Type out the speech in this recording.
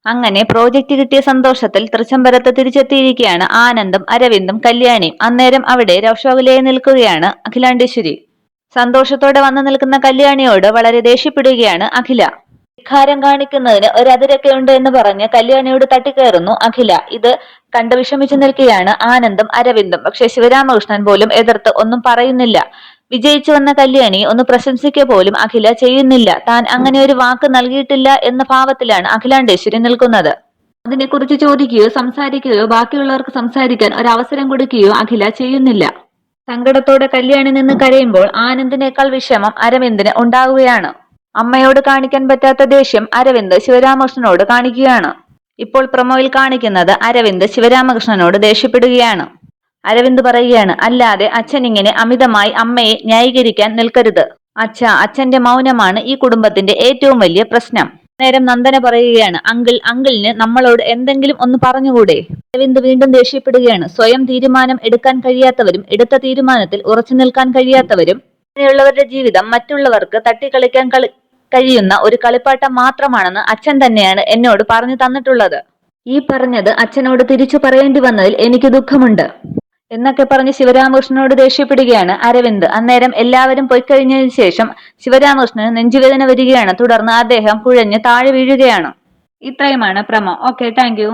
അങ്ങനെ പ്രോജക്റ്റ് കിട്ടിയ സന്തോഷത്തിൽ തൃച്ചംബരത്ത് തിരിച്ചെത്തിയിരിക്കുകയാണ് ആനന്ദും അരവിന്ദും കല്യാണിയും. അന്നേരം അവിടെ രോഷോവിലയെ നിൽക്കുകയാണ് അഖിലാണ്ടേശ്വരി. സന്തോഷത്തോടെ വന്നു നിൽക്കുന്ന കല്യാണിയോട് വളരെ ദേഷ്യപ്പെടുകയാണ് അഖില. ധിക്കാരം കാണിക്കുന്നതിന് ഒരതിരൊക്കെ ഉണ്ട് എന്ന് പറഞ്ഞ് കല്യാണിയോട് തട്ടിക്കയറുന്നു അഖില. ഇത് കണ്ട് വിഷമിച്ചു നിൽക്കുകയാണ് ആനന്ദും അരവിന്ദും. പക്ഷെ ശിവരാമകൃഷ്ണൻ പോലും എതിർത്ത് ഒന്നും പറയുന്നില്ല. വിജയിച്ചു വന്ന കല്യാണി ഒന്ന് പ്രശംസിക്കുക പോലും അഖില ചെയ്യുന്നില്ല. താൻ അങ്ങനെ ഒരു വാക്ക് നൽകിയിട്ടില്ല എന്ന ഭാവത്തിലാണ് അഖിലാണ്ടേശ്വരി നിൽക്കുന്നത്. അതിനെക്കുറിച്ച് ചോദിക്കുകയോ സംസാരിക്കുകയോ ബാക്കിയുള്ളവർക്ക് സംസാരിക്കാൻ ഒരവസരം കൊടുക്കുകയോ അഖില ചെയ്യുന്നില്ല. സങ്കടത്തോടെ കല്യാണി നിന്ന് കരയുമ്പോൾ ആനന്ദിനേക്കാൾ വിഷമം അരവിന്ദിന് ഉണ്ടാവുകയാണ്. അമ്മയോട് കാണിക്കാൻ പറ്റാത്ത ദേഷ്യം അരവിന്ദ് ശിവരാമകൃഷ്ണനോട് കാണിക്കുകയാണ്. ഇപ്പോൾ പ്രൊമോയിൽ കാണിക്കുന്നത് അരവിന്ദ് ശിവരാമകൃഷ്ണനോട് ദേഷ്യപ്പെടുകയാണ്. അരവിന്ദ് പറയുകയാണ്, അല്ലാതെ അച്ഛൻ ഇങ്ങനെ അമിതമായി അമ്മയെ ന്യായീകരിക്കാൻ നിൽക്കരുത്. അച്ഛന്റെ മൗനമാണ് ഈ കുടുംബത്തിന്റെ ഏറ്റവും വലിയ പ്രശ്നം. നേരം നന്ദന പറയുകയാണ്, അങ്കിളിന് നമ്മളോട് എന്തെങ്കിലും ഒന്ന് പറഞ്ഞുകൂടെ? അരവിന്ദ് വീണ്ടും ദേഷ്യപ്പെടുകയാണ്. സ്വയം തീരുമാനം എടുക്കാൻ കഴിയാത്തവരും എടുത്ത തീരുമാനത്തിൽ ഉറച്ചു നിൽക്കാൻ കഴിയാത്തവരും അങ്ങനെയുള്ളവരുടെ ജീവിതം മറ്റുള്ളവർക്ക് തട്ടിക്കളിക്കാൻ കഴിയുന്ന ഒരു കളിപ്പാട്ടം മാത്രമാണെന്ന് അച്ഛൻ തന്നെയാണ് എന്നോട് പറഞ്ഞു തന്നിട്ടുള്ളത്. ഈ പറഞ്ഞത് അച്ഛനോട് തിരിച്ചു പറയേണ്ടി വന്നതിൽ എനിക്ക് ദുഃഖമുണ്ട് എന്നൊക്കെ പറഞ്ഞ് ശിവരാമകൃഷ്ണനോട് ദേഷ്യപ്പെടുകയാണ് അരവിന്ദ്. അന്നേരം എല്ലാവരും പൊയ്ക്കഴിഞ്ഞതിന് ശേഷം ശിവരാമകൃഷ്ണന് നെഞ്ചുവേദന വരികയാണ്. തുടർന്ന് അദ്ദേഹം കുഴഞ്ഞ് താഴെ വീഴുകയാണ്. ഇത്രയുമാണ് പ്രമോ. Okay, thank you.